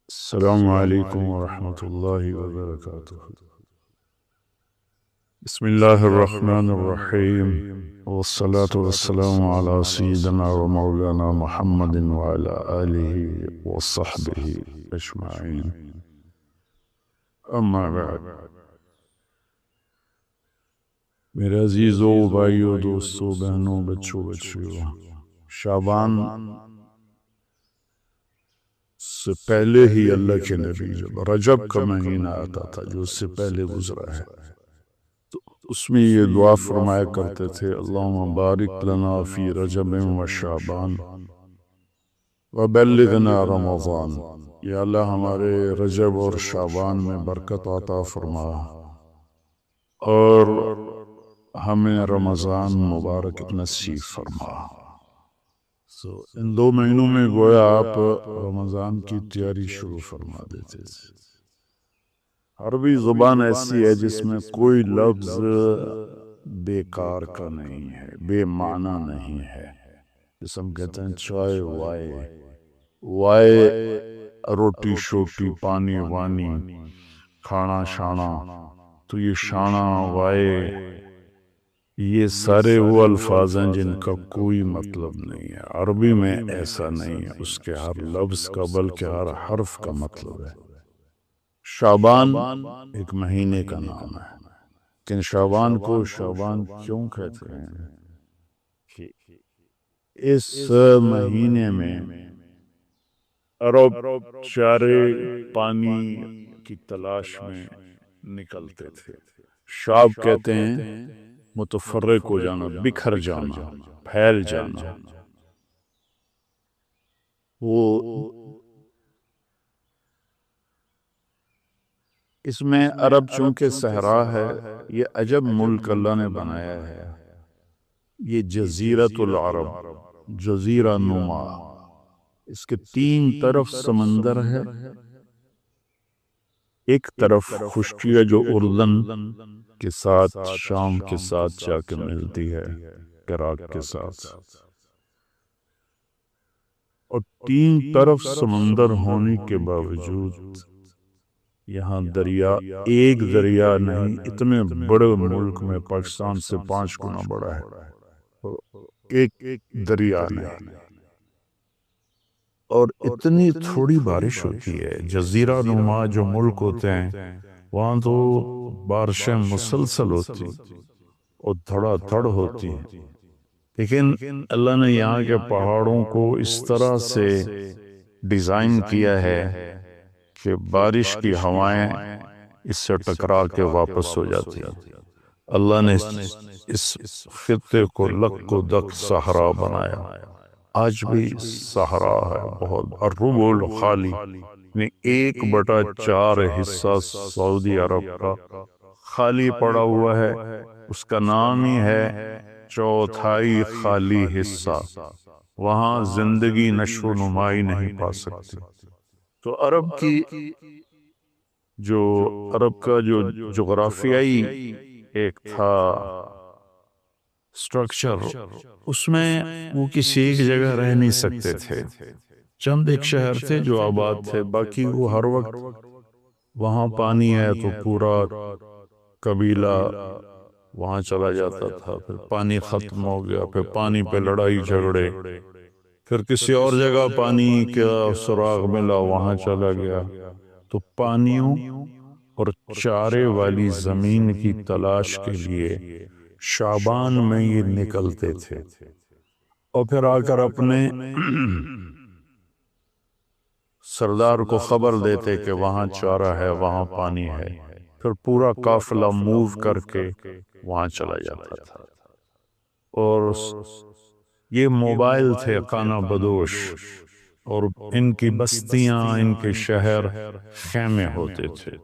السلام علیکم ورحمۃ اللہ وبرکاتہ۔ بسم اللہ الرحمن الرحیم، والصلاة والسلام علی سیدنا و مولانا محمد وعلی آلہ وصحبہ اجمعین، اما بعد۔ میرے عزیزو، بھائیو، دوستو، بہنوں، بچوں، بچیوں، شعبان سے پہلے ہی اللہ کے نبی جب رجب کا مہینہ آتا تھا جو اس سے پہلے گزرا ہے، تو اس میں یہ دعا فرمایا کرتے تھے: اللہم بارک لنا فی رجب و شعبان وبلغنا رمضان۔ یا اللہ ہمارے رجب اور شعبان میں برکت عطا فرما اور ہمیں رمضان مبارک نصیب فرما۔ ان 2 مہینوں میں گویا آپ رمضان کی تیاری شروع فرما دیتے تھے۔ عربی زبان ایسی ہے جس میں کوئی لفظ بیکار کا نہیں ہے، بے معنی نہیں ہے۔ جس ہم کہتے ہیں چائے وائے، روٹی شوٹی، پانی وانی، کھانا شانا، تو یہ شانا وائے، یہ سارے وہ الفاظ ہیں جن کا کوئی مطلب نہیں ہے۔ عربی میں ایسا نہیں ہے، اس کے ہر لفظ کا بلکہ ہر حرف کا مطلب ہے۔ شعبان ایک مہینے کا نام ہے، لیکن شعبان کو شعبان کیوں کہتے ہیں؟ کہ اس مہینے میں عرب چارے پانی کی تلاش میں نکلتے تھے۔ شعب کہتے ہیں متفرق ہو جانا، بکھر جانا، پھیل جانا۔ وہ اس میں عرب چونکہ صحرا ہے، یہ عجب ملک اللہ نے بنایا ہے۔ یہ جزیرت العرب، جزیرہ نما، اس کے 3 طرف سمندر ہے۔ ایک طرف خشکی ہے جو اردن کے ساتھ، شام کے ساتھ جا کے ملتی ہے، عراق کے ساتھ، اور 3 طرف سمندر ہونے کے باوجود یہاں دریا، ایک دریا نہیں، اتنے بڑے ملک میں پاکستان سے 5 گنا بڑا ہے، ایک دریا نہیں، اور اتنی تھوڑی بارش ہوتی ہے۔ جزیرہ نما جو ملک ہوتے ہیں وہاں تو بارشیں مسلسل ہوتی اور دھڑا دھڑ ہوتی ہیں، لیکن اللہ نے یہاں کے پہاڑوں کو اس طرح سے ڈیزائن کیا ہے کہ بارش کی ہوائیں اس سے ٹکرا کے واپس ہو جاتی ہیں۔ اللہ نے اس خطے کو لک و دک صحرا بنایا۔ آج بھی صحرا ہے بہت، الربع الخالی، یعنی 1/4 حصہ سعودی عرب کا خالی پڑا ہوا ہے۔ اس کا نام ہی ہے چوتھائی خالی حصہ۔ وہاں زندگی نشو و نمائی نہیں پا سکتی۔ تو عرب کا جو جغرافیائی ایک تھا سٹرکچر، اس میں وہ کسی ایک جگہ رہ نہیں سکتے تھے۔ چند ایک شہر تھے جو آباد تھے، باقی وہ ہر وقت وہاں پانی ہے تو پورا قبیلہ وہاں چلا جاتا تھا، پھر پانی ختم ہو گیا، پھر پانی پہ لڑائی جھگڑے، پھر کسی اور جگہ پانی کا سراغ ملا وہاں چلا گیا۔ تو پانیوں اور چارے والی زمین کی تلاش کے لیے شعبان میں یہ نکلتے تھے، اور پھر آ کر اپنے سردار کو خبر دیتے کہ وہاں چارہ ہے، وہاں پانی ہے، پھر پورا قافلہ موو کر کے وہاں چلا جاتا تھا۔ اور یہ موبائل تھے خانہ بدوش، اور ان کی بستیاں، ان کے شہر خیمے ہوتے تھے۔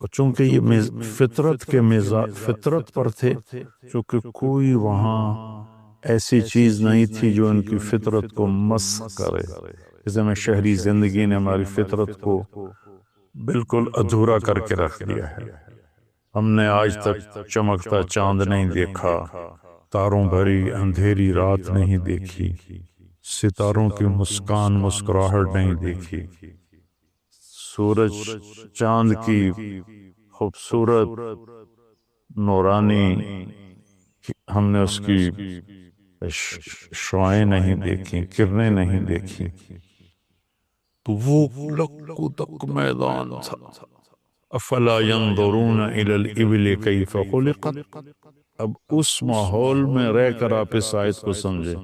اور چونکہ یہ فطرت پر تھے، چونکہ کوئی وہاں ایسی چیز نہیں تھی جو ان کی فطرت کو مسخ کرے۔ جیسے میں شہری زندگی نے ہماری فطرت کو بالکل ادھورا کر کے رکھ دیا ہے۔ ہم نے آج تک چمکتا چاند نہیں دیکھا، تاروں بھری اندھیری رات نہیں دیکھی، ستاروں کی مسکراہٹ نہیں دیکھی۔ سورج چاند کی خوبصورت نورانی ہم نے اس کی شعائیں نہیں دیکھی، کرنیں نہیں دیکھی، تو وہ لکو دک میدان تھا۔ افلا ينظرون الى الابل کیف خلقت۔ اب اس ماحول میں رہ کر آپ اس آیت کو سمجھے۔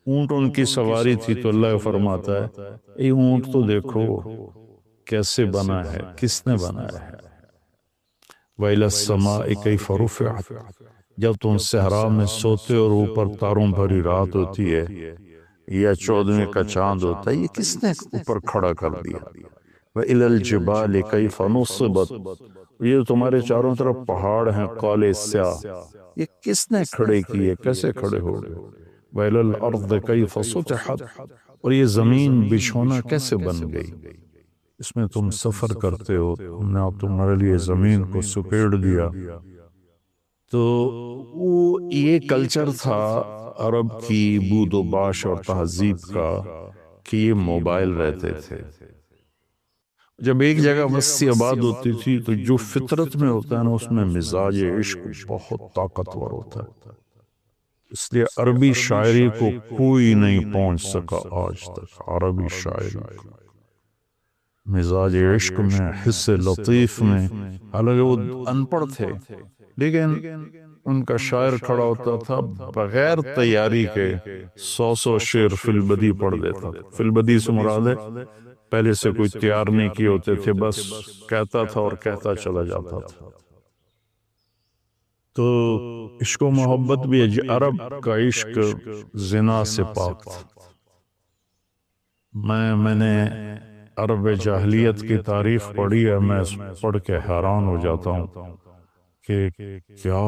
اونٹ ان کی سواری تھی تو اللہ فرماتا ہے اے اونٹ تو دیکھو کیسے بنا ہے، کس نے بنایا ہے۔ وَإِلَى السَّمَاءِ كَيْفَ رُفِعَتْ۔ جب تم صحرا میں سوتے اور اوپر تاروں بھری رات ہوتی ہے یا 14ویں کا چاند ہوتا ہے، یہ کس نے اوپر کھڑا کر دیا؟ وَإِلَى الْجِبَالِ كَيْفَ نُصِبَتْ۔ یہ تمہارے چاروں طرف پہاڑ ہیں کالے سیاہ، یہ کس نے کھڑے کیے، کیسے کھڑے ہو گئے؟ وَإِلَى الْأَرْضِ كَيْفَ سُطِحَتْ۔ اور یہ زمین بچھونا کیسے بن گئی؟ اس میں تم سفر کرتے ہو، ہم نے اب تمہارے لیے زمین کو سپیڑ دیا۔ تو وہ یہ کلچر تھا عرب کی بود و باش اور تہذیب کا کہ یہ موبائل رہتے تھے۔ جب ایک جگہ وسیع آباد ہوتی تھی تو جو فطرت میں ہوتا ہے نا، اس میں مزاج عشق بہت طاقتور ہوتا ہے۔ اس لیے عربی شاعری کو کوئی نہیں پہنچ سکا آج تک۔ عربی شاعری کو مزاج عشق میں، حس لطیف میں، حالانکہ وہ ان پڑھ تھے لیکن ان کا شاعر کھڑا ہوتا تھا بغیر تیاری کے 100 شعر فی البدی پڑھ دیتا تھا۔ فی البدی سے مراد ہے پہلے سے کوئی تیار نہیں کیے ہوتے تھے، بس کہتا تھا اور کہتا چلا جاتا تھا۔ تو عشق و محبت بھی عرب کا عشق زنا سے پاک تھا۔ میں نے عرب جاہلیت کی تاریخ پڑھی ہے، میں پڑھ کے حیران ہو جاتا ہوں کہ کیا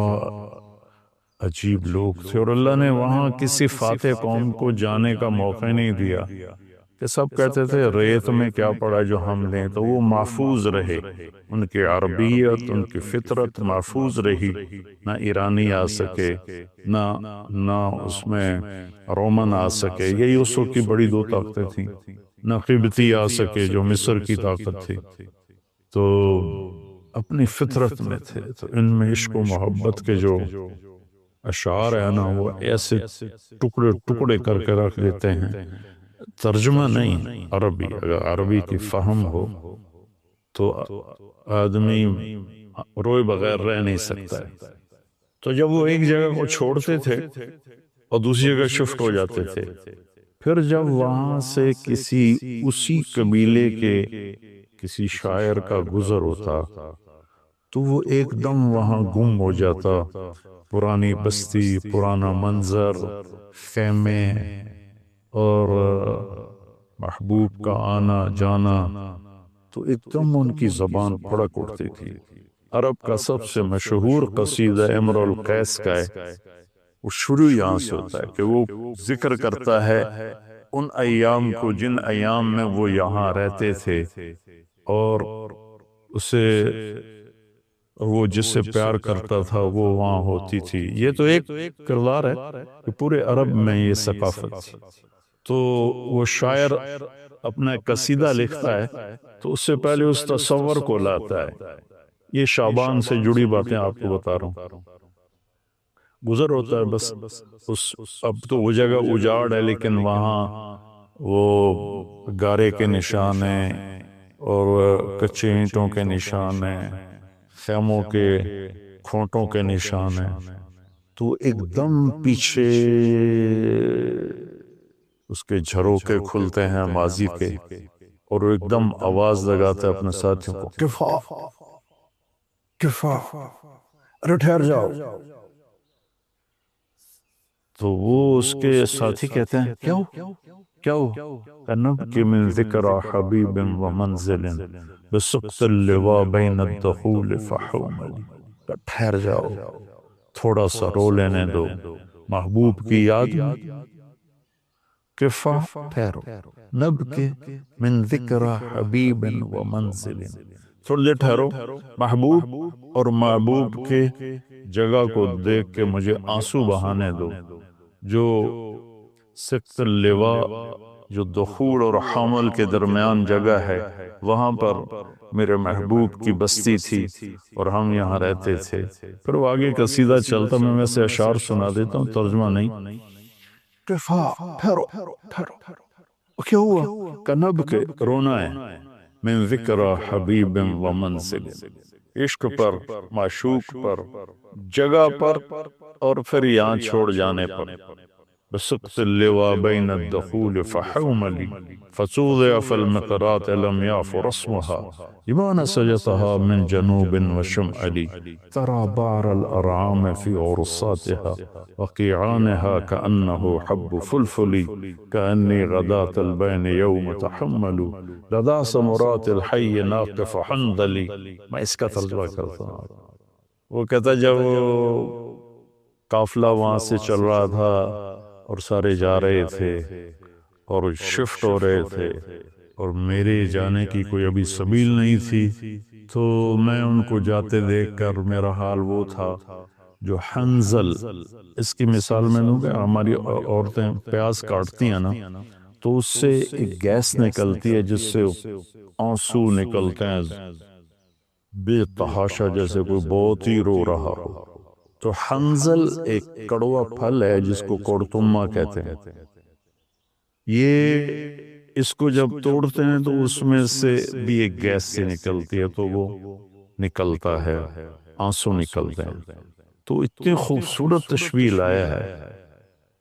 عجیب لوگ تھے، اور اللہ نے وہاں کسی فاتح قوم کو جانے کا موقع نہیں دیا کہ سب کہتے تھے ریت میں کیا پڑا جو ہم لیں، تو وہ محفوظ رہے، ان کی عربیت، ان کی فطرت محفوظ رہی، نہ ایرانی آ سکے، نہ اس میں رومن آ سکے، یہی اس وقت کی بڑی دو طاقتیں تھیں، نہ قبطی آ سکے جو مصر کی طاقت تھی، تو اپنی فطرت میں تھے۔ تو ان میں عشق و محبت کے جو اشعار ہیں نا، وہ ایسے ٹکڑے ٹکڑے کر کے رکھ دیتے ہیں، ترجمہ نہیں عربی۔ اگر عربی کی فہم ہو تو آدمی روئے بغیر رہ نہیں سکتا ہے۔ تو جب وہ ایک جگہ کو چھوڑتے تھے اور دوسری جگہ شفٹ ہو جاتے تھے، پھر جب وہاں سے اسی قبیلے کے کسی شاعر کا گزر ہوتا تو وہ ایک دم وہاں گم ہو جاتا، پرانی بستی، پرانا منظر، خیمے اور محبوب کا آنا جانا، تو ایک دم ان کی زبان پھڑک اٹھتی تھی۔ عرب کا سب سے مشہور قصیدہ امرؤ القیس کا ہے، وہ شروع یہاں سے ہوتا ہے کہ وہ ذکر کرتا ہے ان ایام کو جن ایام میں وہ یہاں رہتے تھے، اور اسے وہ جس سے پیار کرتا تھا وہ وہاں ہوتی تھی۔ یہ تو ایک کردار ہے کہ پورے عرب میں یہ ثقافت تھی۔ تو وہ شاعر اپنا قصیدہ لکھتا ہے تو اس سے پہلے اس تصور کو لاتا ہے۔ یہ شعبان سے جڑی باتیں آپ کو بتا رہا ہوں۔ گزر ہوتا ہے بس اب تو وہ جگہ اجاڑ ہے، لیکن وہاں وہ گارے کے نشان ہیں اور کچے اینٹوں کے نشان ہیں، خیموں کے کھونٹوں کے نشان ہیں۔ تو ایک دم پیچھے اس کے جھروکے کھلتے ہیں ماضی کے، اور وہ ایک دم آواز لگاتا ہے اپنے ساتھیوں کو، کفا کفا، ارے ٹھہر جاؤ۔ تو وہ اس کے ساتھی کہتے ہیں کیا ہو؟ نبکی من ذکر حبیب و منزل بسقط اللواء بین الدخول فحوملی۔ ٹھہر جاؤ، تھوڑا سا رو لینے دو، محبوب کی یاد میں کفا، ٹھہرو، نبکی من ذکر حبیب و منزل، تھوڑی دیر ٹھہرو، محبوب اور محبوب کے جگہ کو دیکھ کے مجھے آنسو بہانے دو۔ جو سقط اللواء، جو دخول اور حمل کے درمیان جگہ ہے، وہاں پر میرے محبوب کی بستی تھی اور ہم یہاں رہتے تھے۔ پھر وہ آگے قصیدہ چلتا، میں ویسے اشعار سنا دیتا ہوں، ترجمہ نہیں۔ کفا پھرو کیا ہوا؟ کنب کے رونا ہے، من ذکر حبیب و منزل، عشق پر، معشوق پر، جگہ پر، اور پھر یہاں چھوڑ جانے پر۔ بسقط اللواء بین الدخول فحوملی فصوضع في المقرات لم يعف رسمها لما نسجتها من جنوب وشمالي ترى بعر الأرعام في عرصاتها وقيعانها كأنه حب فلفلي كأني غداة البين يوم تحمل لدى سمرات الحي ناقف حنظلي۔ میں اس کا ترجمہ کرتا ہوں۔ وہ کہتا جب قافلہ وہاں سے چل رہا تھا اور سارے جا رہے تھے اور شفٹ ہو رہے تھے اور میرے جانے کی کوئی ابھی سبیل نہیں تھی، تو میں ان کو جاتے دیکھ کر میرا حال وہ تھا جو حنظل، اس کی مثال میں دوں کہ ہماری عورتیں پیاز کاٹتی ہیں نا تو اس سے ایک گیس نکلتی ہے جس سے آنسو نکلتے ہیں بے تحاشا، جیسے کوئی بہت ہی رو رہا ہو۔ تو حنظل ایک کڑوا پھل ہے جس کو کڑتمہ کہتے ہیں۔ یہ اس کو جب توڑتے ہیں تو اس میں سے بھی ایک گیس سے نکلتی ہے، تو وہ نکلتا ہے، آنسو نکلتے ہیں۔ تو اتنی خوبصورت تشبیہ لایا ہے۔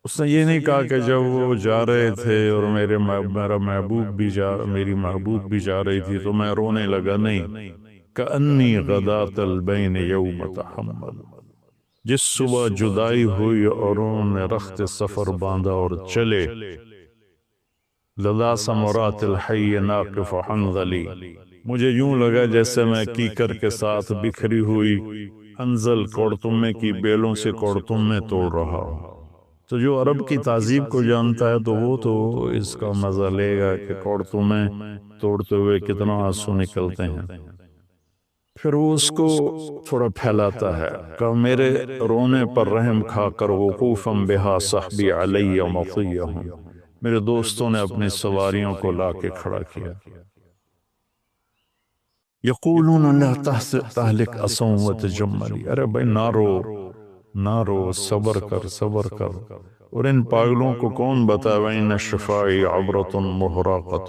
اس نے یہ نہیں کہا کہ جب وہ جا رہے تھے اور میرا محبوب بھی میری محبوب بھی جا رہی تھی تو میں رونے لگا، نہیں، کأنی غداۃ البین یوم تحمل، جس صبح جدائی ہوئی اور انہوں نے رخت سفر باندھا اور چلے، لدا سمرات الحی ناقف حنظلی، مجھے یوں لگا جیسے میں کیکر کے ساتھ بکھری ہوئی حنظل کوڑتمے کی بیلوں سے کوڑتمے توڑ رہا ہوں۔ تو جو عرب کی تہذیب کو جانتا ہے تو وہ تو اس کا مزہ لے گا کہ کوڑتمے توڑتے ہوئے کتنا آنسو نکلتے ہیں۔ پھر وہ اس کو تھوڑا پھیلاتا ہے کہ میرے رونے پر رحم کھا کر وقوفاً بہا صحبی علی مطیہم، میرے دوستوں نے اپنی سواریوں کو لا کے کھڑا کیا۔ یقولون لا تہلک اسوں وتجملی، ارے بھائی نہ رو، صبر کر۔ اور ان پاگلوں کو کون بتائے وَإِنَّ الشِّفَاءِ عَبْرَةٌ مُحْرَقَةٌ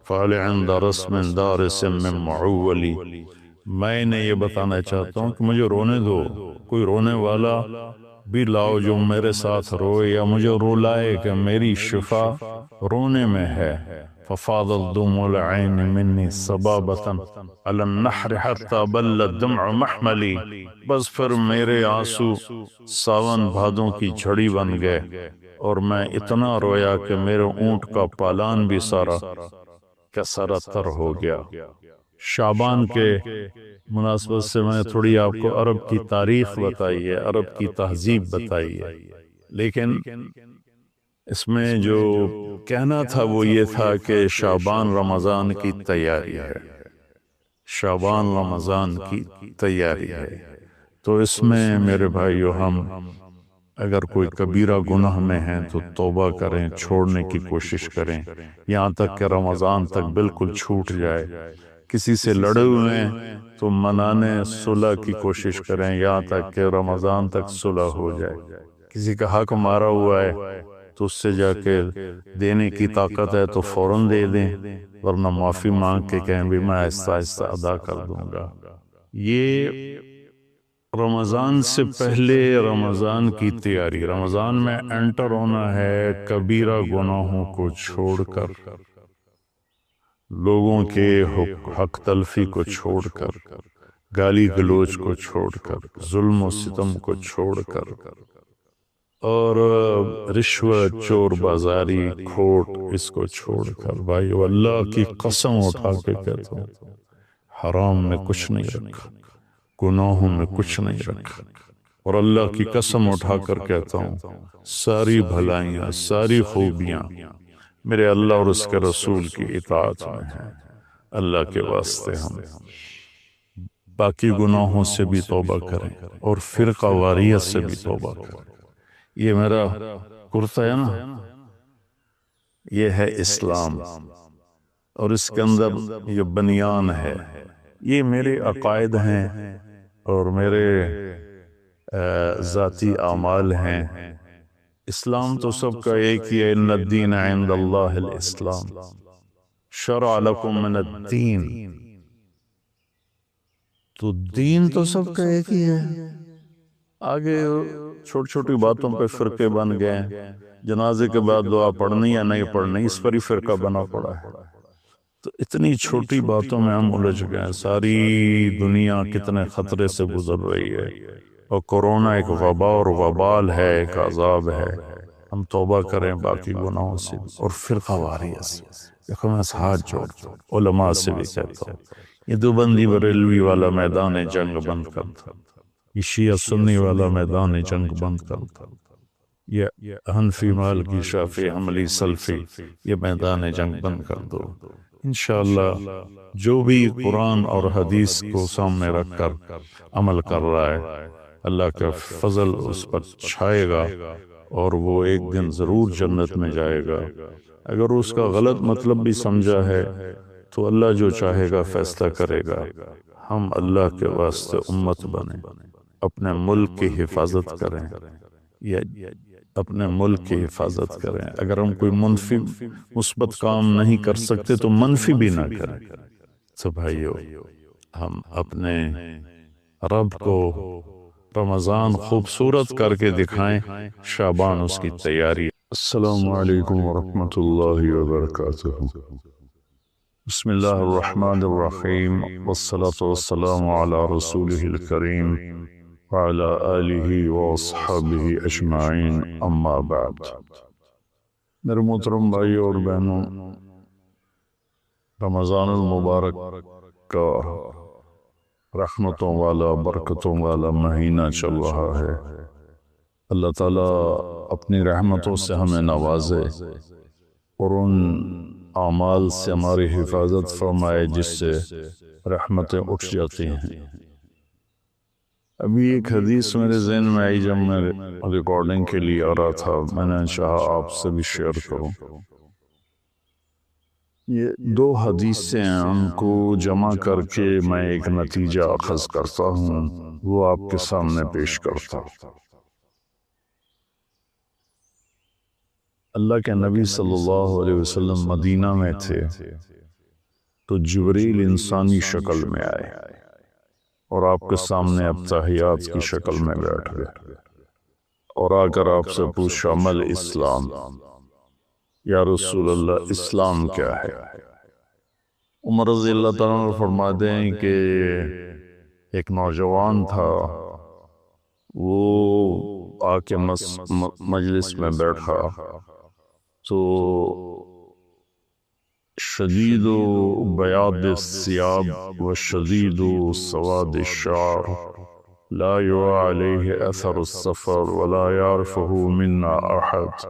فَهَلْ عِنْدَ رَسْمٍ دَارِسٍ مِّن مَّعُوَّلِ، میں انہیں یہ بتانا چاہتا ہوں کہ مجھے رونے دو، کوئی رونے والا بھی لاؤ جو میرے ساتھ روئے یا مجھے رولائے کہ میری شفا رونے میں ہے۔ فَفَاضَتْ دُمُوعُ الْعَيْنِ مِنِّي صَبَابَةً عَلَى النَّحْرِ حَتَّى بَلَّ الدَّمْعُ مَحْمَلِي، بس پھر میرے آنسو ساون بھادوں کی جھڑی بن گئے اور میں اتنا رویا کہ میرے اونٹ کا پالان بھی سارا کا سارا تر ہو گیا۔ شعبان کے مناسبت سے میں نے تھوڑی آپ کو عرب کی تاریخ بتائی ہے، عرب کی تہذیب بتائی ہے، لیکن اس میں جو کہنا تھا وہ یہ تھا کہ شعبان رمضان کی تیاری ہے، شعبان رمضان کی تیاری ہے۔ تو اس میں میرے بھائیو ہم اگر کوئی کبیرہ گناہ میں ہیں تو توبہ کریں، چھوڑنے کی کوشش کریں یہاں تک کہ رمضان تک بالکل چھوٹ جائے۔ کسی سے لڑے ہوئے ہیں تو منانے صلح کی کوشش کریں یہاں تک کہ رمضان تک صلح ہو جائے۔ کسی کا حق مارا ہوا ہے تو اس سے جا کے دینے کی طاقت ہے تو فوراً دے دیں، ورنہ معافی مانگ کے کہیں بھی میں آہستہ آہستہ ادا کر دوں گا۔ یہ رمضان سے پہلے رمضان کی تیاری، رمضان میں انٹر ہونا ہے کبیرہ گناہوں کو چھوڑ کر، لوگوں کے حق تلفی کو چھوڑ کر، گالی گلوچ کو چھوڑ کر، ظلم و ستم کو چھوڑ کر، اور رشوت، چور بازاری، کھوٹ، اس کو چھوڑ کر۔ بھائی اللہ کی قسم اٹھا کے کہتا ہوں حرام میں کچھ نہیں رکھا، گناہوں میں کچھ نہیں رکھا، اور اللہ کی قسم اٹھا کر کہتا ہوں ساری بھلائیاں، ساری خوبیاں میرے اللہ اور اس کے رسول کی اطاعت میں ہیں۔ اللہ کے واسطے ہم باقی گناہوں سے بھی توبہ کریں اور فرقہ واریت سے بھی توبہ کریں۔ یہ میرا کرتا ہے نا، یہ ہے اسلام، اور اس کے اندر یہ بنیان ہے، یہ میرے عقائد ہیں اور میرے ذاتی اعمال ہیں۔ اسلام تو سب کا ایک ہی ہے، ان الدین عند اللہ الاسلام، شرع لکم من الدین، تو دین تو سب کا ایک ہی ہے۔ آگے چھوٹی چھوٹی باتوں پہ فرقے بن گئے ہیں، جنازے کے بعد دعا پڑھنی یا نہیں پڑھنی، اس پر ہی فرقہ بنا پڑا ہے۔ تو اتنی چھوٹی باتوں میں ہم الجھ گئے، ساری دنیا کتنے خطرے سے گزر رہی ہے، اور کورونا ایک وبا اور وبال ہے، ایک عذاب ہے۔ ہم توبہ کریں باقی گناہوں سے، اور فرقہ واریت سے دیکھو، میں ہاتھ جوڑتا ہوں، علماء سے بھی کہتا ہوں، یہ دیوبندی بریلوی والا میدان جنگ بند کر دو، یہ شیعہ سنی والا میدان جنگ بند کر دو، یہ حنفی مالکی شافعی حنبلی سلفی یہ میدان جنگ بند کر دو۔ انشاءاللہ جو بھی قرآن اور حدیث کو سامنے رکھ کر عمل کر رہا ہے، اللہ کا فضل اس پر چھائے گا، اور وہ ایک دن ضرور جنت میں جائے گا۔ اگر اس کا غلط مطلب بھی سمجھا ہے تو اللہ جو چاہے گا فیصلہ کرے گا۔ ہم اللہ کے واسطے امت بنیں، اپنے ملک کی حفاظت کریں، یا اپنے ملک کی حفاظت کریں۔ اگر ہم کوئی منفی مثبت کام نہیں کر سکتے تو منفی بھی نہ کریں۔ تو بھائیو، ہم اپنے رب کو رمضان خوبصورت کر کے دکھائیں، شعبان اس کی تیاری۔ السلام علیکم ورحمۃ اللہ وبرکاتہ۔ بسم اللہ الرحمن الرحیم، والصلاة والسلام علی رسولہ الکریم وعلی آلہ واصحابہ اجمعین، اما بعد۔ میرے محترم بھائیوں اور بہنوں، رمضان المبارک کا رحمتوں والا برکتوں والا مہینہ چل رہا ہے۔ اللہ تعالیٰ اپنی رحمتوں سے ہمیں نوازے اور ان اعمال سے ہماری حفاظت فرمائے جس سے رحمتیں اٹھ جاتی ہیں۔ ابھی ایک حدیث میرے ذہن میں آئی جب میں ریکارڈنگ کے لیے آ رہا تھا، میں نے چاہا آپ سے بھی شیئر کروں۔ یہ دو حدیثیں ہیں، ان کو جمع کر کے میں ایک نتیجہ اخذ کرتا ہوں، وہ آپ کے سامنے پیش کرتا ہوں۔ اللہ کے نبی صلی اللہ علیہ وسلم مدینہ میں تھے تو جبریل انسانی شکل میں آئے اور آپ کے سامنے ابتحیات کی شکل میں بیٹھ گئے، اور آ کر آپ سے پوچھا مل اسلام، یا رسول اللہ اسلام کیا ہے؟ عمر رضی اللہ تعالیٰ فرماتے ہیں کہ ایک نوجوان تھا، وہ آ کے مجلس میں بیٹھا تو شدید بیاض الثياب وشدید سواد الشعر لا يرى عليه اثر السفر ولا يعرفه منا احد۔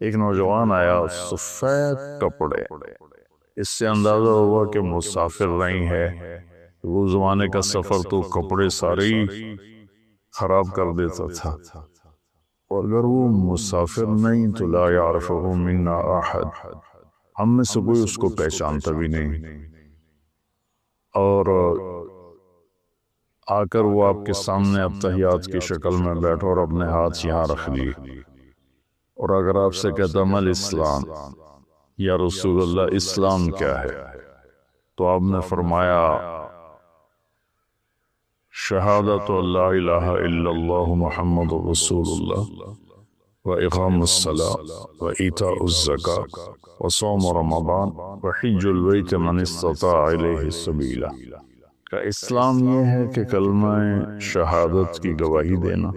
ایک نوجوان آیا، سفید کپڑے، اس سے اندازہ ہوا کہ مسافر نہیں ہے۔ وہ زمانے کا سفر تو کپڑے سارے ہی خراب کر دیتا تھا، اور اگر وہ مسافر نہیں تو لا يعرفه منا احد، ہم میں سے کوئی اس کو پہچانتا بھی نہیں۔ اور آ کر وہ آپ کے سامنے ابتحیات کی شکل میں بیٹھا اور اپنے ہاتھ یہاں رکھ لیے، اور اگر آپ سے کہتا مل اسلام، یا رسول اللہ اسلام کیا ہے، تو آپ نے فرمایا شہادت لا الہ الا اللہ محمد رسول اللہ، وإقام الصلاة وإيتاء الزکاة وصوم رمضان وحج البیت من استطاع الیہ سبیلا۔ کا اسلام یہ ہے کہ کلمہ شہادت کی گواہی دینا،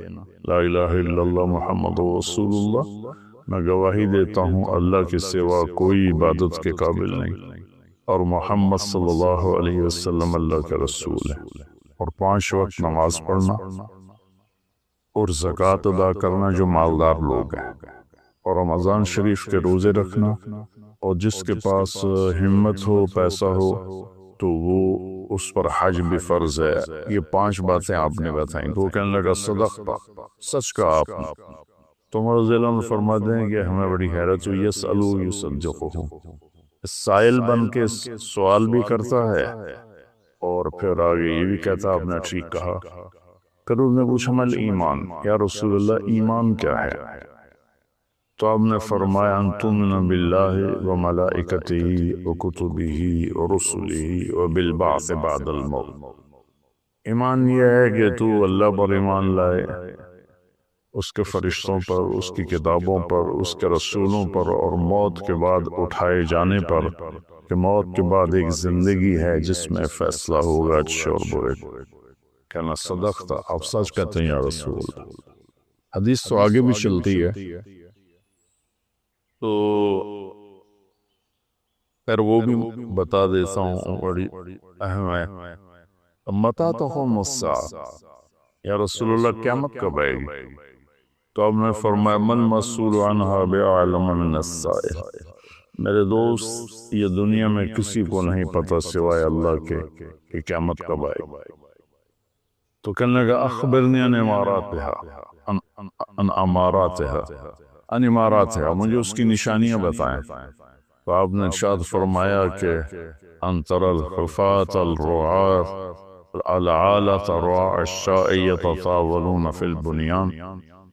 لا الہ الا اللہ محمد رسول اللہ، میں گواہی دیتا ہوں اللہ کے سوا کوئی عبادت کے قابل نہیں، اور محمد صلی اللہ علیہ وسلم اللہ کا رسول ہے، اور 5 وقت نماز پڑھنا اور زکوٰۃ ادا کرنا جو مالدار لوگ ہیں، اور رمضان شریف کے روزے رکھنا، اور جس کے پاس ہمت ہو، پیسہ ہو تو وہ اس پر حج بھی فرض ہے۔ یہ 5 باتیں آپ نے بتائیں تو وہ کہنے لگا صدقت، سچ کہا آپ نے۔ تو عمر رضی اللہ عنہ فرماتے ہیں کہ ہمیں بڑی حیرت ہوئی، یسألو یصدقہ، سائل بن کے سوال بھی کرتا ہے اور پھر آگے یہ بھی کہتا آپ نے ٹھیک کہا۔ پھر اس نے پوچھا مل ایمان، یا رسول اللہ ایمان کیا ہے؟ تو آپ نے فرمایا ان تؤمن باللہ وملائکتہ وکتبہ ورسلہ وبالبعث بعد الموت۔ ایمان یہ ہے کہ تو اللہ پر ایمان لائے، اس کے فرشتوں پر، اس کی کتابوں پر، اس کے رسولوں پر، اور موت کے بعد اٹھائے جانے پر، کہ موت کے بعد ایک زندگی ہے جس میں فیصلہ ہوگا اچھے اور برے۔ کہنا صدقت، آپ سچ کہتے ہیں یا رسول اللہ۔ حدیث تو آگے بھی چلتی ہے، تو پھر وہ بھی بتا دیتا ہوں، بڑی اہم ہے۔ متی تقوم الساعہ، یا رسول اللہ قیامت کب آئے گی؟ تو آپ نے فرمایا من مسئول عنہا بعلم من السائل۔ میرے دوست، یہ دنیا میں کسی کو نہیں پتا سوائے اللہ کے کہ قیامت کب آئے گی۔ تو کہنے لگا اخبرنی عن اماراتہا، عن اماراتہا، عن اماراتہا، مجھے اس کی نشانیاں بتائیں۔ تو آپ نے ارشاد فرمایا کہ ان تری الحفاة الرعاة العالة رعاء الشاء يتطاولون في البنيان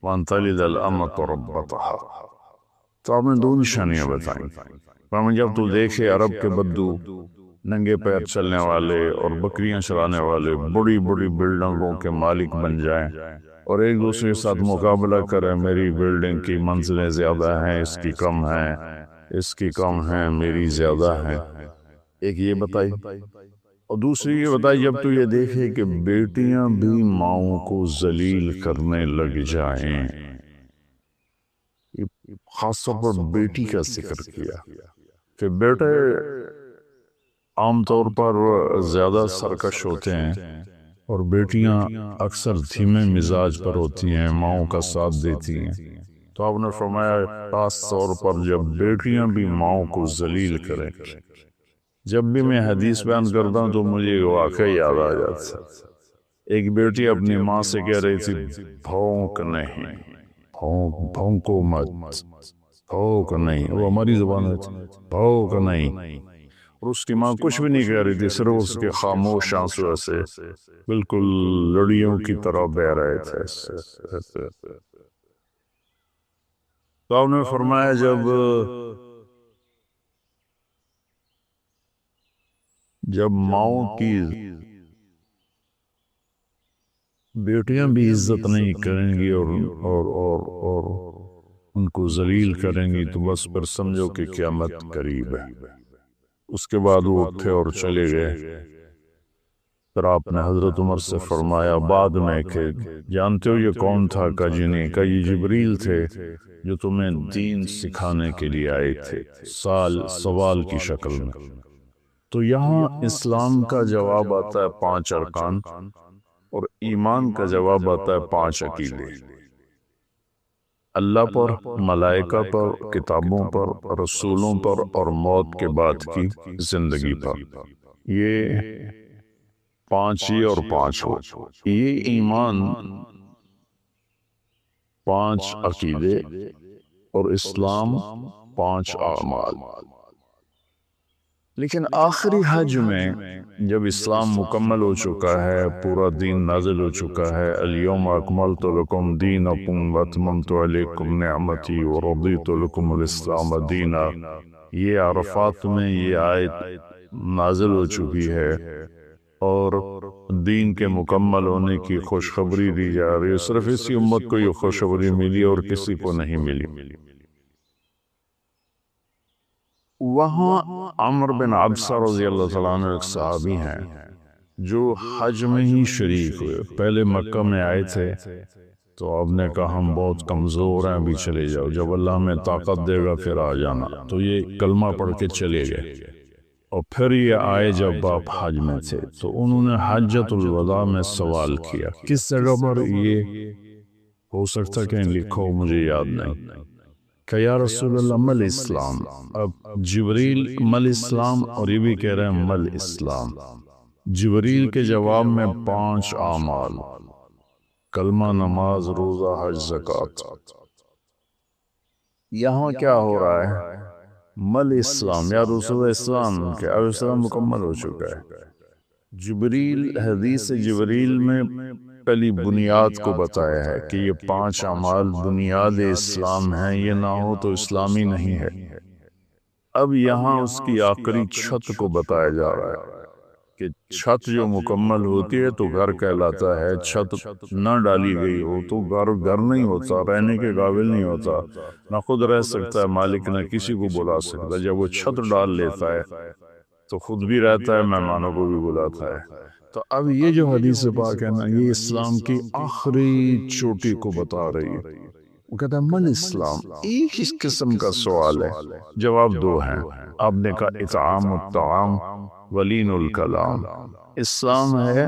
وان تلد الامة ربتها۔ تو آپ نے دو نشانیاں بتائیں۔ فرمایا جب تو دیکھے عرب کے بدو ننگے پیر چلنے والے اور بکریاں چرانے والے بڑی بڑی بلڈنگوں کے مالک بن جائیں اور ایک دوسرے کے ساتھ مقابلہ کریں، میری بلڈنگ کی منزلیں زیادہ ہیں، اس کی کم ہیں، اس کی کم ہیں، میری زیادہ ہیں، ایک یہ بتائی۔ اور دوسری یہ بتائی جب تو یہ دیکھے کہ بیٹیاں بھی ماؤں کو ذلیل کرنے لگ جائیں، خاص طور پر بیٹی کا ذکر کیا کہ بیٹے عام طور پر زیادہ سرکش ہوتے ہیں اور بیٹیاں اکثر دھیمے مزاج پر ہوتی ہیں، ماؤں کا ساتھ دیتی ہیں۔ تو آپ نے فرمایا خاص طور پر جب بیٹیاں بھی ماؤں کو ذلیل کریں۔ جب بھی میں حدیث بیان کرتا ہوں تو مجھے واقعہ یاد آ جاتا ہے۔ ایک بیٹی اپنی ماں سے کہہ رہی تھی بھونک نہیں، بھونکو مت، بھونک نہیں، وہ ہماری زبان ہے، بھونک نہیں۔ اور اس کی ماں کچھ بھی نہیں کہہ رہی تھی، صرف اس کے خاموش آنسو ایسے بالکل لڑیوں کی طرح بہہ رہے تھے۔ تو آپ نے فرمایا جب ماؤں کی بیٹیاں بھی عزت نہیں کریں گی اور ان کو ذلیل کریں گی تو بس پھر سمجھو کہ قیامت قریب ہے۔ اس کے بعد وہ اٹھے اور چلے گئے۔ پھر آپ نے حضرت عمر سے فرمایا بعد میں کہ جانتے ہو یہ کون تھا؟ کہا جی نہیں۔ کہا یہ جبریل تھے جو تمہیں دین سکھانے کے لیے آئے تھے، سوال کی شکل میں۔ تو یہاں اسلام کا جواب آتا ہے 5 ارکان اور ایمان کا جواب آتا ہے 5 عقیدے، اللہ پر، ملائکہ پر، کتابوں پر، رسولوں پر اور موت کے بعد کی زندگی پر۔ یہ 5 ہی اور 5 ہو، یہ ایمان، 5 عقیدے اور اسلام 5 اعمال۔ لیکن آخری حج میں جب اسلام مکمل ہو چکا ہے، پورا دین نازل ہو چکا ہے، الیوم اکملت لکم دینکم واتممت علیکم نعمتی ورضیت لکم الاسلام دینا، یہ عرفات میں یہ آیت نازل ہو چکی ہے اور دین کے مکمل ہونے کی خوشخبری دی جا رہی ہے۔ صرف اسی امت کو یہ خوشخبری ملی اور کسی کو نہیں ملی۔ وہاں عمر بن عبسہ رضی اللہ تعالیٰ عنہ ایک صحابی ہیں جو حج میں ہی شریک ہوئے۔ پہلے مکہ میں آئے تھے تو آپ نے کہا ہم بہت کمزور ہیں، ابھی چلے جاؤ، جب اللہ ہمیں طاقت دے گا پھر آ جانا۔ تو یہ کلمہ پڑھ کے چلے گئے اور پھر یہ آئے جب آپ حج میں تھے تو انہوں نے حجۃ الوداع میں سوال کیا۔ کس جگہ پر یہ ہو سکتا کہ لکھو، مجھے یاد نہیں، کہ یا رسول اللہ مل اسلام؟ اب جبریل مل اسلام اور یہ بھی کہہ رہے ہیں مل اسلام۔ جبریل کے جواب میں 5 اعمال، کلمہ، نماز، روزہ، حج، زکوٰۃ۔ یہاں کیا ہو رہا ہے مل اسلام یا رسول اسلام کہ اب اسلام مکمل ہو چکا ہے۔ جبریل، حدیث جبریل میں پہلی بنیاد کو بتایا ہے کہ یہ 5 اعمال بنیاد اسلام ہیں، یہ نہ ہو تو اسلامی نہیں ہے۔ اب یہاں اس کی آخری چھت کو بتایا جا رہا ہے کہ چھت جو مکمل ہوتی ہے تو گھر کہلاتا ہے، چھت نہ ڈالی گئی ہو تو گھر نہیں ہوتا، رہنے کے قابل نہیں ہوتا، نہ خود رہ سکتا ہے مالک، نہ کسی کو بلا سکتا۔ جب وہ چھت ڈال لیتا ہے تو خود بھی رہتا ہے، مہمانوں کو بھی بلاتا ہے۔ تو اب یہ جو حدیث پاک ہے نا، یہ اسلام کی آخری چوٹی کو بتا رہی ہے۔ وہ کہتا ہے من اسلام، ایک ہی قسم کا سوال ہے، جواب 2 ہیں۔ آپ نے کہا اطعام الطعام ولین الکلام، اسلام ہے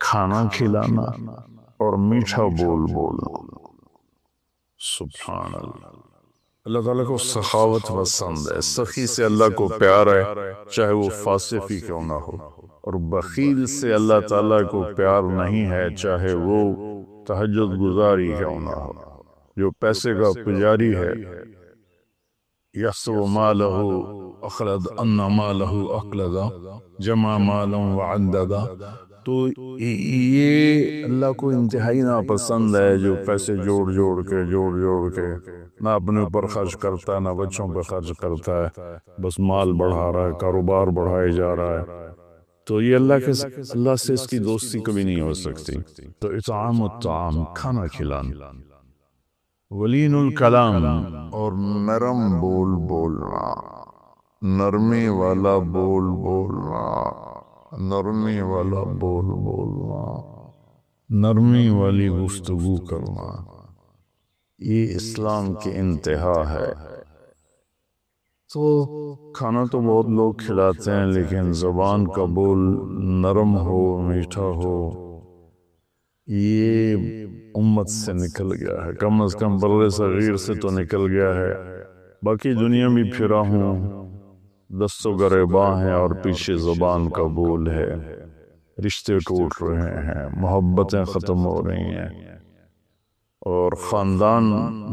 کھانا کھلانا اور میٹھا بول بولنا۔ سبحان اللہ، اللہ تعالیٰ کو سخاوت پسند ہے، سخی سے اللہ کو پیار ہے، چاہے وہ فاسق ہی کیوں نہ ہو، اور بخیل سے اللہ تعالیٰ کو پیار نہیں ہے، چاہے وہ تہجد گزاری کیوں نہ ہو۔ جو پیسے کا پجاری ہے، یحسب مالہ اخلد ان مالہ اخلد جمع مالا وعددا، تو یہ اللہ کو انتہائی ناپسند ہے جو پیسے جوڑ کے نہ اپنے اوپر خرچ کرتا ہے، نہ بچوں پر خرچ کرتا ہے، بس مال بڑھا رہا ہے، کاروبار بڑھائے جا رہا ہے۔ تو یہ اللہ سے اس کی دوستی کبھی نہیں ہو سکتی۔ تو اطعام الطعام، کھانا کھلانا، ولین الکلام، اور نرم بول بولنا، نرمی والا بول بولنا، نرمی والا بول بولنا، نرمی والی گفتگو کرنا، یہ اسلام کی انتہا ہے۔ تو کھانا تو بہت لوگ کھلاتے ہیں، لیکن زبان کا بول نرم ہو، میٹھا ہو، یہ امت سے نکل گیا ہے، کم از کم بر صغیر سے تو نکل گیا ہے۔ باقی دنیا میں پھرا ہوں، دست و گریباں ہیں اور پیچھے زبان کا بول ہے، رشتے ٹوٹ رہے ہیں، محبتیں ختم ہو رہی ہیں اور خاندان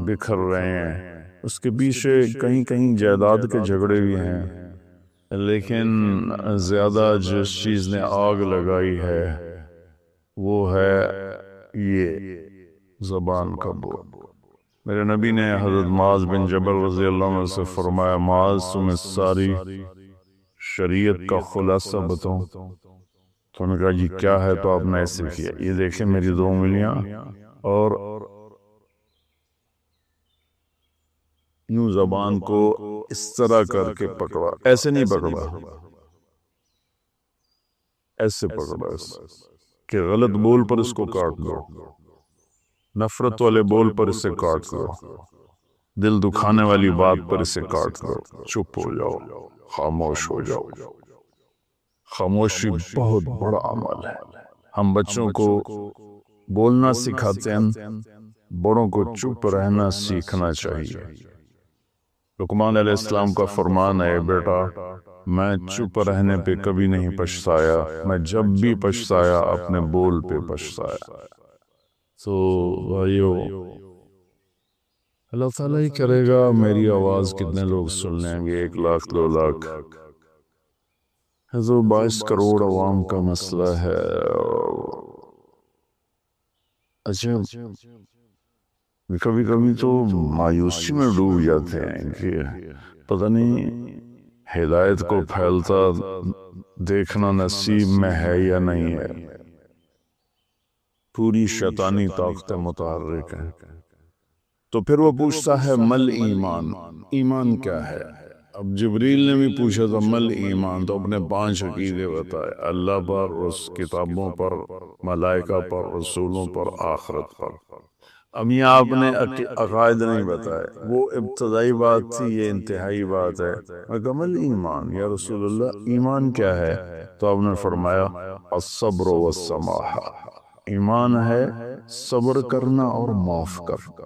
بکھر رہے ہیں۔ اس کے پیچھے کہیں کہیں جائیداد کے جھگڑے بھی ہیں، لیکن زیادہ جس چیز نے آگ لگائی ہے وہ ہے یہ زبان کا بول۔ میرے نبی نے حضرت معاذ بن جبل رضی اللہ عنہ سے فرمایا، معاذ تمہیں ساری شریعت کا خلاصہ بتاؤں؟ تو انہوں نے کہا جی کیا ہے؟ تو آپ نے ایسے کیا، یہ دیکھیں میری 2 انگلیاں، اور یوں زبان کو اس طرح کر کے پکڑا، ایسے نہیں پکڑا، ایسے پکڑا کہ غلط بول پر اس کو کاٹ دو، نفرت والے بول پر اسے کاٹ دو، دل دکھانے والی بات پر اسے کاٹ دو، چپ ہو جاؤ، خاموش ہو جاؤ۔ خاموشی بہت بڑا عمل ہے۔ ہم بچوں کو بولنا سکھاتے ہیں، بڑوں کو چپ رہنا سیکھنا چاہیے۔ لقمان علیہ السلام کا فرمان ہے، بیٹا میں چپ رہنے پہ کبھی نہیں پچھتایا، میں جب بھی پچھتایا اپنے بول پہ پچھتایا۔ تو بھائیو، اللہ تعالیٰ ہی کرے گا میری آواز کتنے لوگ سن لیں گے، 1 لاکھ 2 لاکھ ہے تو 22 کروڑ عوام کا مسئلہ ہے۔ اچھا، کبھی کبھی تو مایوسی میں ڈوب جاتے ہیں کہ پتہ نہیں ہدایت کو پھیلتا دیکھنا نصیب میں ہے یا نہیں ہے۔ پوری شیطانی طاقتیں متحرک ہیں۔ تو پھر وہ پوچھتا ہے مل ایمان، ایمان کیا ہے؟ اب جبریل نے بھی پوچھا تھا مل ایمان، تو اپنے 5 عقیدے بتائے، اللہ پر، اس کتابوں پر، ملائکہ پر، رسولوں پر، آخرت پر۔ اب یہاں آپ نے عقائد نہیں بتائے، وہ ابتدائی بات تھی، یہ انتہائی بات ہے۔ مکمل ایمان، یا رسول اللہ ایمان کیا ہے؟ تو آپ نے فرمایا الصبر والسماحہ، ایمان ہے صبر کرنا اور معاف کرنا۔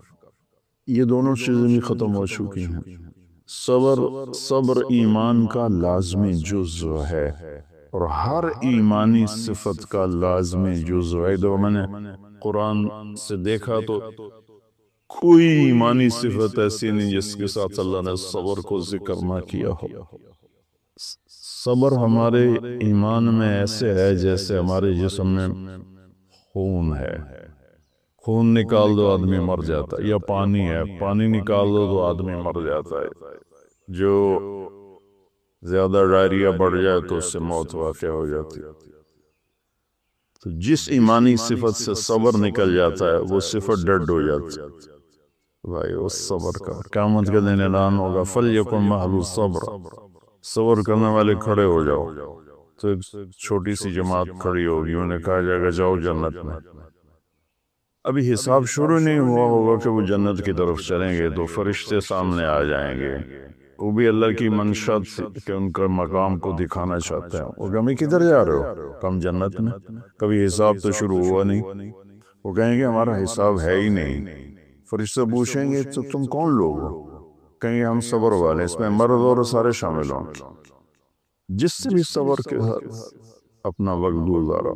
یہ دونوں چیزیں بھی ختم ہو چکی ہیں۔ صبر ایمان کا لازمی جزو ہے، اور ہر ایمانی صفت کا لازمی جزو ہے۔ جو میں نے قرآن سے دیکھا تو کوئی ایمانی صفت ایسی نہیں جس کے ساتھ اللہ نے صبر کو ذکر نہ کیا ہو۔ صبر ہمارے ایمان میں ایسے ہے جیسے ہمارے جسم میں خون ہے، خون نکال دو آدمی مر جاتا ہے، یا پانی ہے، پانی نکال دو تو آدمی مر جاتا ہے، جو زیادہ ڈائریا بڑھ جائے تو اس سے موت واقع ہو جاتی ہے۔ تو جس ایمانی صفت سے صبر نکل جاتا ہے وہ صفت ڈیڈ ہو جاتی ہے۔ بھائی اس صبر کا قیامت کے دن اعلان ہوگا فَلْيَكُنْ مَحْلُ الصَّبْرَ، صبر کرنے والے کھڑے ہو جاؤ، تو ایک چھوٹی سی جماعت کھڑی ہوگی، انہیں کہا جائے گا جاؤ جنت میں۔ ابھی حساب شروع نہیں ہوا ہوگا کہ وہ جنت کی طرف چلیں گے، تو فرشتے سامنے آ جائیں گے، وہ بھی اللہ کی منشا کہ ان کا مقام کو دکھانا چاہتے ہیں۔ وہ کہیں کدھر جا رہے ہو؟ کم جنت میں، کبھی حساب تو شروع ہوا نہیں۔ وہ کہیں گے ہمارا حساب ہے ہی نہیں۔ فرشتے پوچھیں گے تو تم کون لوگ ہو؟ کہیں گے ہم صبر والے، اس میں مرد اور سارے شامل ہوں۔ جس سے بھی صبر کے ساتھ اپنا وقت گزارا،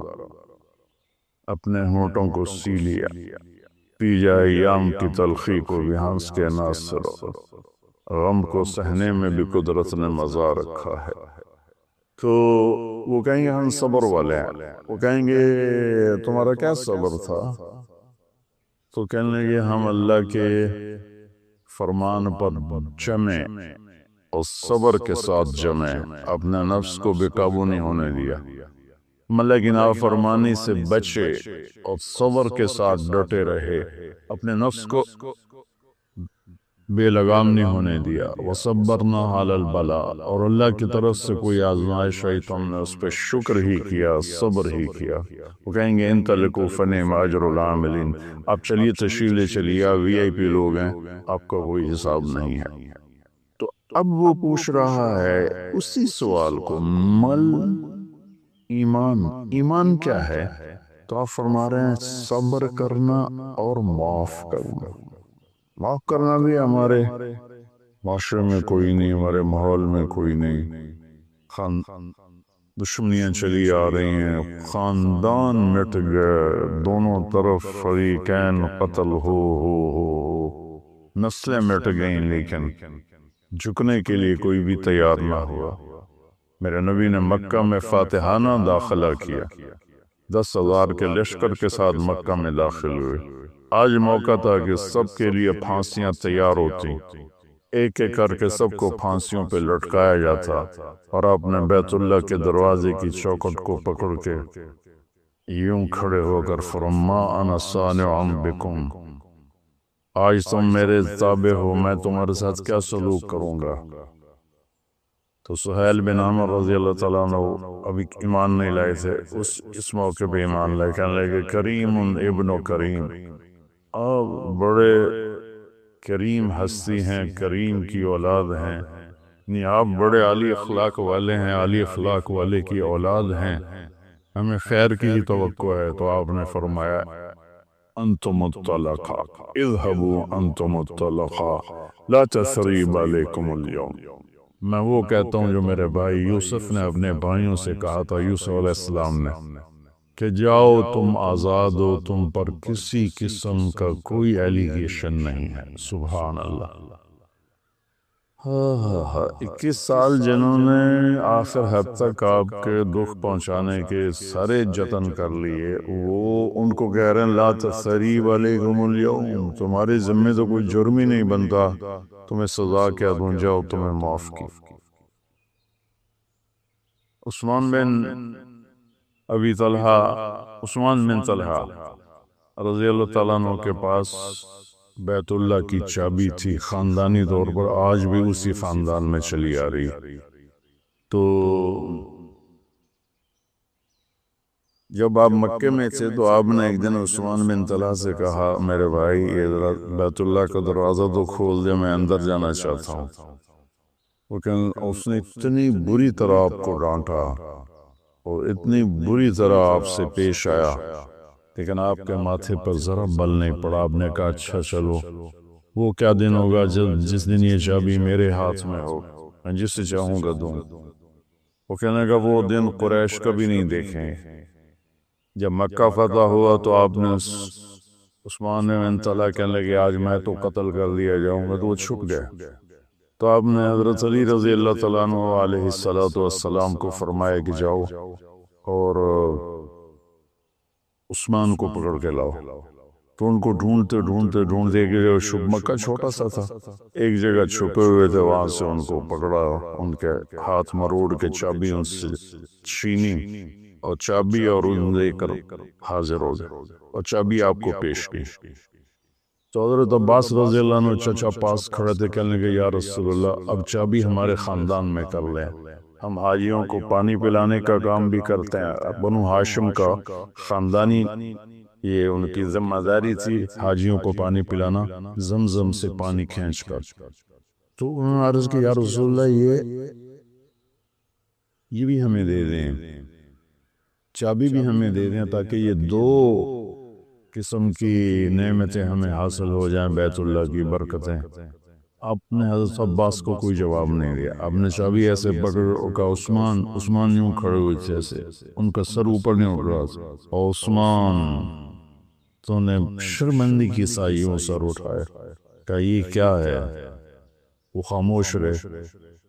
اپنے ہونٹوں کو سی لیا، پی جائے ایام کی تلخی کو بھی ہنس کے ناصر، غم کو سہنے میں بھی قدرت نے مزہ رکھا ہے۔ تو وہ کہیں گے ہم صبر والے ہیں۔ وہ کہیں گے تمہارا کیا صبر تھا؟ تو کہنے لگے ہم اللہ کے فرمان پر جمے اور صبر کے ساتھ جمے، اپنے نفس کو بے قابو نہیں ہونے دیا، اللہ کی نافرمانی سے بچے اور صبر کے ساتھ ڈٹے رہے، اپنے نفس کو بے لگام نہیں ہونے دیا۔ وَصَبَّرْنَا عَلَى الْبَلَاءِ، اور اللہ کی طرف سے کوئی آزمائش آئی تو ہم نے اس پہ شکر ہی کیا، صبر ہی کیا۔ وہ کہیں گے انطلقوا فَنِعْمَ أَجْرُ الْعَامِلِينَ، آپ چلیے تشریف لے چلیے، آپ وی آئی پی لوگ ہیں، آپ کا کوئی حساب نہیں ہے۔ تو اب وہ پوچھ رہا ہے اسی سوال کو، مل ایمان، ایمان کیا ہے؟ تو آپ فرما رہے ہیں صبر کرنا اور معاف کرنا۔ معاف کرنا بھی ہمارے معاشرے میں کوئی نہیں، ہمارے ماحول میں کوئی نہیں، دشمنیاں چلی آ رہی ہیں، خاندان مٹ گئے، دونوں طرف فریقین قتل ہو نسلیں مٹ گئیں، لیکن جھکنے کے لیے کوئی بھی تیار نہ ہوا۔ میرے نبی نے مکہ میں فاتحانہ داخلہ کیا، 10,000 کے لشکر کے ساتھ مکہ میں داخل ہوئے۔ آج موقع تھا کہ سب کے لیے پھانسیاں تیار ہوتی، ایک ایک کر کے سب کو پھانسیوں پہ لٹکایا جاتا، اور آپ نے بیت اللہ کے دروازے کی چوکھٹ کو پکڑ کے یوں کھڑے ہو کر فرما انا صانع بکم، آج تم میرے تابع ہو، میں تمہارے ساتھ کیا سلوک کروں گا۔ تو سہیل بن عمر رضی اللہ تعالیٰ عنہ ابھی ایمان نہیں لائے تھے، اس موقع پہ ایمان لائے، کہنے لگے کریم ابن کریم، آپ بڑے کریم ہستی ہیں، کریم کی اولاد ہیں، نہیں آپ بڑے عالی اخلاق والے ہیں، عالی اخلاق والے کی اولاد ہیں، ہمیں خیر کی ہی توقع ہے۔ تو آپ نے فرمایا انتم الطلقاء اذهبوا انتم الطلقاء لا تثریب علیکم اليوم، میں وہ کہتا ہوں جو میرے بھائی یوسف نے اپنے بھائیوں سے کہا تھا، یوسف علیہ السلام نے، کہ جاؤ تم آزاد ہو، تم پر کسی قسم کا کوئی ایلیگیشن نہیں ہے۔ سبحان اللہ۔ 21 سال جنہوں نے آخر حد تک آپ کے دکھ پہنچانے کے سارے جتن کر لیے، وہ ان کو کہہ رہے ہیں لا تثریب علیکم اليوم، تمہارے ذمہ تو کوئی جرم ہی نہیں بنتا، تمہیں سزا کیا دوں، جاؤ تمہیں معاف کی۔ عثمان بن طلحہ رضی اللہ تعالیٰ عنہ کے پاس بیت اللہ کی چابی تھی، خاندانی طور پر آج بھی اسی خاندان میں چلی آ رہی۔ تو جب آپ مکے میں تھے تو آپ نے ایک دن عثمان بن طلحہ سے کہا میرے بھائی یہ بیت اللہ کا دروازہ تو کھول دے، میں اندر جانا چاہتا ہوں۔ لیکن اس نے اتنی بری طرح آپ کو ڈانٹا اور اتنی بری طرح آپ سے پیش آیا، لیکن آپ کے ماتھے پر ذرا بل نہیں پڑا۔ آپ نے کہا اچھا چلو، وہ کیا دن ہوگا جس دن یہ چابی میرے ہاتھ میں ہو، میں جسے چاہوں گا دوں۔ وہ کہنے کا وہ دن قریش کبھی نہیں دیکھیں۔ جب مکہ فتح ہوا تو آپ نے عثمان بن طلحہ کہنے لگے آج میں تو قتل کر دیا جاؤں گا، تو وہ چھپ گئے۔ تو آپ نے حضرت علی رضی اللہ تعالیٰ عنہ علیہ السلام کو فرمایا کہ جاؤ اور عثمان کو پکڑ کے لاؤ۔ تو ان کو ڈھونڈتے کہ شب مکہ چھوٹا سا تھا، ایک جگہ چھپے ہوئے تھے، وہاں سے ان کو پکڑا، ان کے ہاتھ مروڑ کے چابی ان سے چھینی، اور چابی اور ان لے کر حاضر ہو گئے، اور چابی آپ کو پیش کی۔ تو حضرت عباس رضی اللہ عنہ چچا پاس کھڑے تھے، کہنے لگے یا رسول اللہ اب چابی ہمارے خاندان میں کر لیں، ہم حاجیوں کو پانی پلانے کا کام بھی کرتے ہیں، بنو ہاشم کا خاندانی یہ ان کی ذمہ داری تھی حاجیوں کو پانی پلانا، زمزم سے پانی کھینچ کر۔ تو انہوں نے عرض کی یا رسول اللہ یہ بھی ہمیں دے دیں، چابی بھی ہمیں دے دیں، تاکہ یہ دو قسم کی نعمتیں ہمیں حاصل ہو جائیں، بیت اللہ کی برکتیں۔ آپ نے حضرت عباس کو کوئی جواب نہیں دیا، آپ نے چابی ایسے پکڑ کا عثمان یوں کھڑے ہوئے تھے، ایسے ان کا سر اوپر نہیں اٹھ رہا تھا، اور عثمان تو نے شرمندی کی سائیوں سر اٹھائے، کہا یہ کیا ہے؟ وہ خاموش رہے،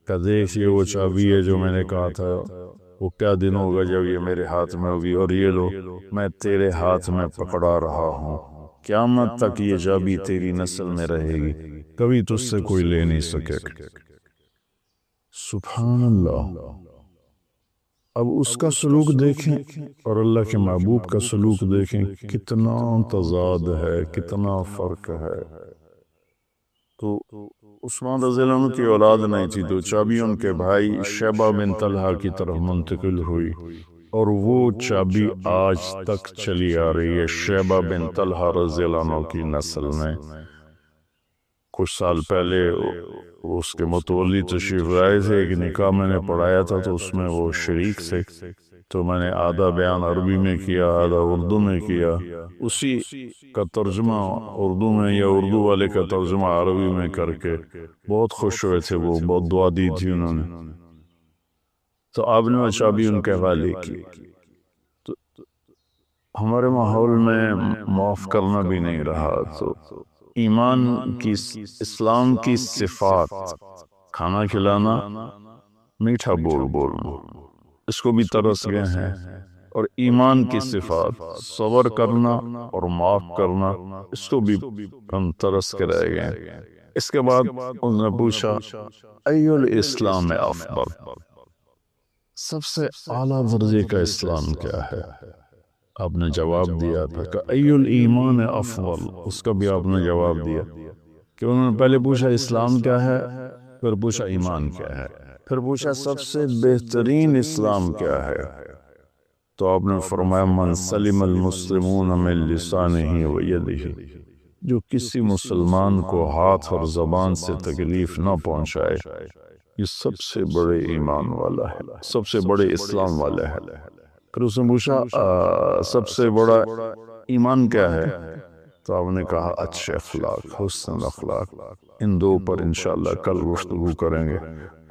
کہا دیکھ یہ وہ چابی ہے جو میں نے کہا تھا، وہ کیا دن ہوگا جب یہ میرے ہاتھ میں ہوگی، اور یہ لو میں تیرے ہاتھ میں پکڑا رہا ہوں، قیامت تک یہ چابی تیری نسل میں رہے گی، کبھی تجھ سے کوئی لے نہیں سکے گا۔ سبحان اللہ۔ اب اس کا سلوک دیکھیں اور اللہ کے محبوب کا سلوک دیکھیں، کتنا تضاد ہے، کتنا فرق ہے۔ تو عثمان رضی اللہ عنہ کی اولاد نہیں تھی، تو چابی ان کے بھائی شیبہ بن طلحہ کی طرف منتقل ہوئی، اور وہ چابی آج تک چلی آ رہی ہے شیبہ بن طلحہ رضی اللہ عنہ کی نسل میں۔ کچھ سال پہلے اس کے متولی تشریف لائے تھے، ایک نکاح میں نے پڑھایا تھا، تو اس میں وہ شریک تھے، تو میں نے آدھا بیان عربی میں کیا، آدھا اردو میں کیا، اسی کا ترجمہ اردو میں یا اردو والے کا ترجمہ عربی میں کر کے بہت خوش ہوئے تھے، وہ بہت دعا دی تھی انہوں نے۔ تو آپ نے وہ چابی ان کے حوالے کی۔ تو ہمارے ماحول میں معاف کرنا بھی نہیں رہا، تو ایمان کی، اسلام کی صفات، کھانا کھلانا، میٹھا بول بولنا، اس کو بھی ترس گئے ہیں، اور ایمان کی صفات، صبر کرنا اور معاف کرنا، اس کو بھی ہم ترس کے رہ گئے ہیں۔ اس کے بعد انہوں نے پوچھا ای الاسلام افضل، سب سے اعلیٰ درجے کا اسلام کیا ہے؟ آپ نے جواب دیا تھا کہ ای الایمان افضل، اس کا بھی آپ نے جواب دیا کہ انہوں نے پہلے پوچھا اسلام کیا ہے، پھر پوچھا ایمان کیا ہے، پھر پوچھا سب سے بہترین اسلام کیا ہے، تو آپ نے فرمایا من سلم المسلمون من لسانہ و یدہ، جو کسی مسلمان کو ہاتھ اور زبان سے تکلیف نہ پہنچائے، یہ سب سے بڑے ایمان والا ہے، سب سے بڑے اسلام والا ہے۔ پھر اس نے پوچھا سب سے بڑا ایمان کیا ہے، تو آپ نے کہا اچھے اخلاق، حسن اخلاق۔ ان دو پر انشاءاللہ کل گفتگو کریں گے۔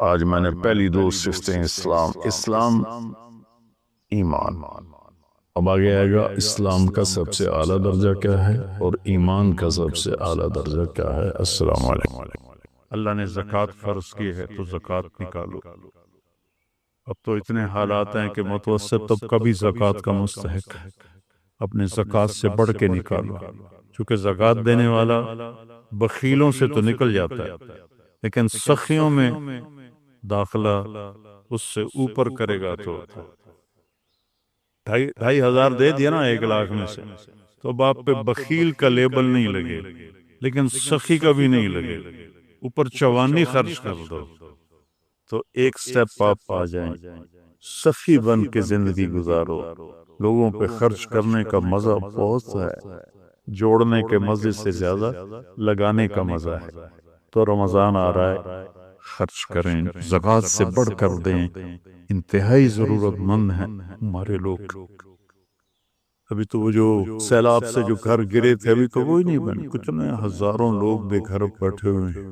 آج میں نے پہلی دو صفتیں اسلام ایمان، اب آگے آئے گا اسلام کا سب سے اعلیٰ درجہ کیا ہے اور ایمان کا سب سے اعلیٰ درجہ کیا ہے۔ السلام علیکم۔ اللہ نے زکوٰۃ فرض کی ہے تو زکوٰۃ نکالو۔ اب تو اتنے حالات ہیں کہ متوسط طبقہ بھی زکوٰۃ کا مستحق ہے، اپنے زکوٰۃ سے بڑھ کے نکالو، چونکہ زکوٰۃ دینے والا بخیلوں سے تو نکل جاتا ہے، لیکن سخیوں میں داخلہ اس سے اوپر کرے گا تو 2,500 دے دیا نا 1,00,000 میں سے، تو اب آپ پہ بخیل کا لیبل نہیں لگے، لیکن سخی کا بھی نہیں لگے، اوپر چوانی خرچ کر دو تو ایک سٹیپ آپ آ جائیں، سخی بن کے زندگی گزارو۔ لوگوں پہ خرچ کرنے کا مزہ بہت ہے، جوڑنے کے مزے سے زیادہ لگانے کا مزہ ہے۔ تو رمضان آ رہا ہے، خرچ کریں، زکوٰۃ سے بڑھ کر دیں، انتہائی ضرورت مند ہیں ہمارے لوگ۔ ابھی تو وہ جو سیلاب سے جو گھر گرے تھے ابھی تو وہی نہیں بنے، کتنے ہزاروں لوگ بے گھر بیٹھے ہوئے ہیں۔